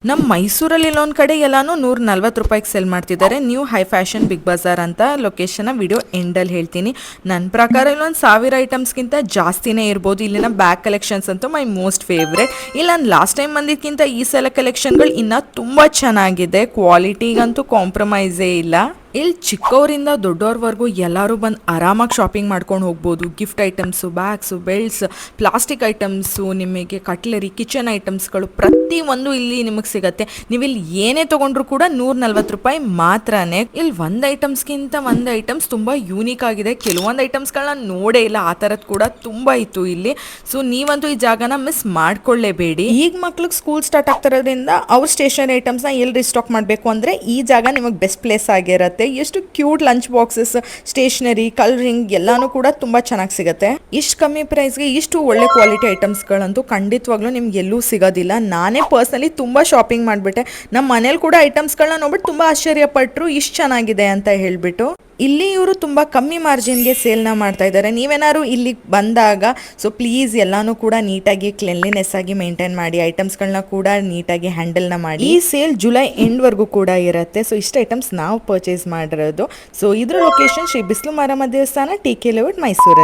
ನಮ್ಮ ಮೈಸೂರಲ್ಲಿ ಇಲ್ಲೊಂದು ಕಡೆ ಎಲ್ಲಾನು 140 ರೂಪಾಯಿಗೆ ಸೆಲ್ ಮಾಡ್ತಿದ್ದಾರೆ. New high fashion Big Bazaar ಅಂತ ಲೊಕೇಶನ್ ವಿಡಿಯೋ ಎಂಡಲ್ಲಿ ಹೇಳ್ತೀನಿ. ನನ್ನ ಪ್ರಕಾರ ಇಲ್ಲೊಂದು 1000 ಐಟಮ್ಸ್ಗಿಂತ ಜಾಸ್ತಿನೇ ಇರ್ಬೋದು. ಇಲ್ಲಿನ ಬ್ಯಾಗ್ ಕಲೆಕ್ಷನ್ಸ್ ಅಂತೂ ಮೈ ಮೋಸ್ಟ್ ಫೇವ್ರೆಟ್. ಇಲ್ಲ ನಾನು ಲಾಸ್ಟ್ ಟೈಮ್ ಬಂದಿದ್ದಕ್ಕಿಂತ ಈ ಸಲ ಕಲೆಕ್ಷನ್ಗಳು ಇನ್ನೂ ತುಂಬ ಚೆನ್ನಾಗಿದೆ. ಕ್ವಾಲಿಟಿಗಂತೂ ಕಾಂಪ್ರಮೈಸೇ ಇಲ್ಲ. ಇಲ್ಲಿ ಚಿಕ್ಕವರಿಂದ ದೊಡ್ಡವ್ರವರೆಗೂ ಎಲ್ಲರೂ ಬಂದು ಆರಾಮಾಗಿ ಶಾಪಿಂಗ್ ಮಾಡ್ಕೊಂಡು ಹೋಗ್ಬೋದು. Gift items, bags, belts, plastic items, ನಿಮಗೆ ಕಟ್ಲರಿ, ಕಿಚನ್ ಐಟಮ್ಸ್ಗಳು ಪ್ರತಿಯೊಂದು ಇಲ್ಲಿ ನಿಮಗೆ ಸಿಗುತ್ತೆ. ನೀವು ಇಲ್ಲಿ ಏನೇ ತೊಗೊಂಡ್ರು ಕೂಡ 140 ರೂಪಾಯಿ ಮಾತ್ರನೇ. ಇಲ್ಲಿ ಒಂದು ಐಟಮ್ಸ್ಗಿಂತ ಒಂದು ಐಟಮ್ಸ್ ತುಂಬ ಯೂನಿಕ್ ಆಗಿದೆ. ಕೆಲವೊಂದು ಐಟಮ್ಸ್ಗಳನ್ನ ನೋಡೇ ಇಲ್ಲ, ಆ ಥರದ್ದು ಕೂಡ ತುಂಬ ಇತ್ತು ಇಲ್ಲಿ. ಸೊ ನೀವಂತೂ ಈ ಜಾಗನ ಮಿಸ್ ಮಾಡ್ಕೊಳ್ಳೇಬೇಡಿ. ಈಗ ಮಕ್ಳಿಗೆ ಸ್ಕೂಲ್ ಸ್ಟಾರ್ಟ್ ಆಗ್ತಿರೋದ್ರಿಂದ ಅವ್ರ ಸ್ಟೇಷನರಿ ಐಟಮ್ಸ್ನ ಎಲ್ಲಿ ರಿಸ್ಟಾಕ್ ಮಾಡಬೇಕು ಅಂದರೆ ಈ ಜಾಗ ನಿಮಗೆ ಬೆಸ್ಟ್ ಪ್ಲೇಸ್ ಆಗಿರುತ್ತೆ. ಎಷ್ಟು cute lunch boxes, stationery, colouring ಎಲ್ಲಾನು ಕೂಡ ತುಂಬಾ ಚೆನ್ನಾಗಿ ಸಿಗುತ್ತೆ. ಇಷ್ಟು ಕಮ್ಮಿ ಪ್ರೈಸ್ಗೆ ಇಷ್ಟು ಒಳ್ಳೆ ಕ್ವಾಲಿಟಿ ಐಟಮ್ಸ್ಗಳಂತೂ ಖಂಡಿತವಾಗ್ಲೂ ನಿಮ್ಗೆ ಎಲ್ಲೂ ಸಿಗೋದಿಲ್ಲ. ನಾನೇ ಪರ್ಸ್ನಲಿ ತುಂಬಾ ಶಾಪಿಂಗ್ ಮಾಡಿಬಿಟ್ಟೆ. ನಮ್ಮ ಮನೇಲಿ ಕೂಡ ಐಟಮ್ಸ್ಗಳನ್ನ ನೋಡ್ಬಿಟ್ಟು ತುಂಬಾ ಆಶ್ಚರ್ಯಪಟ್ಟರು, ಇಷ್ಟು ಚೆನ್ನಾಗಿದೆ ಅಂತ ಹೇಳ್ಬಿಟ್ಟು. ಇಲ್ಲಿ ಇವರು ತುಂಬ ಕಮ್ಮಿ ಮಾರ್ಜಿನ್ಗೆ ಸೇಲ್ನ ಮಾಡ್ತಾ ಇದ್ದಾರೆ. ನೀವೇನಾದ್ರು ಇಲ್ಲಿಗೆ ಬಂದಾಗ ಸೊ ಪ್ಲೀಸ್ ಎಲ್ಲಾನು ಕೂಡ ನೀಟಾಗಿ ಕ್ಲೆನ್ಲಿನೆಸ್ ಆಗಿ ಮೇಂಟೈನ್ ಮಾಡಿ, ಐಟಮ್ಸ್ಗಳನ್ನ ಕೂಡ ನೀಟಾಗಿ ಹ್ಯಾಂಡಲ್ನ ಮಾಡಿ. ಈ ಸೇಲ್ ಜುಲೈ ಎಂಡ್ವರೆಗೂ ಕೂಡ ಇರುತ್ತೆ. ಸೊ ಇಷ್ಟು ಐಟಮ್ಸ್ ನಾವು ಪರ್ಚೇಸ್ ಮಾಡಿರೋದು. ಸೊ ಇದ್ರ ಲೊಕೇಶನ್ ಶ್ರೀ ಬಿಸ್ಲು ಮಾರಮ್ಮ ದೇವಸ್ಥಾನ, ಟಿ ಕೆ ಲೇಔಟ್, ಮೈಸೂರಲ್ಲಿ.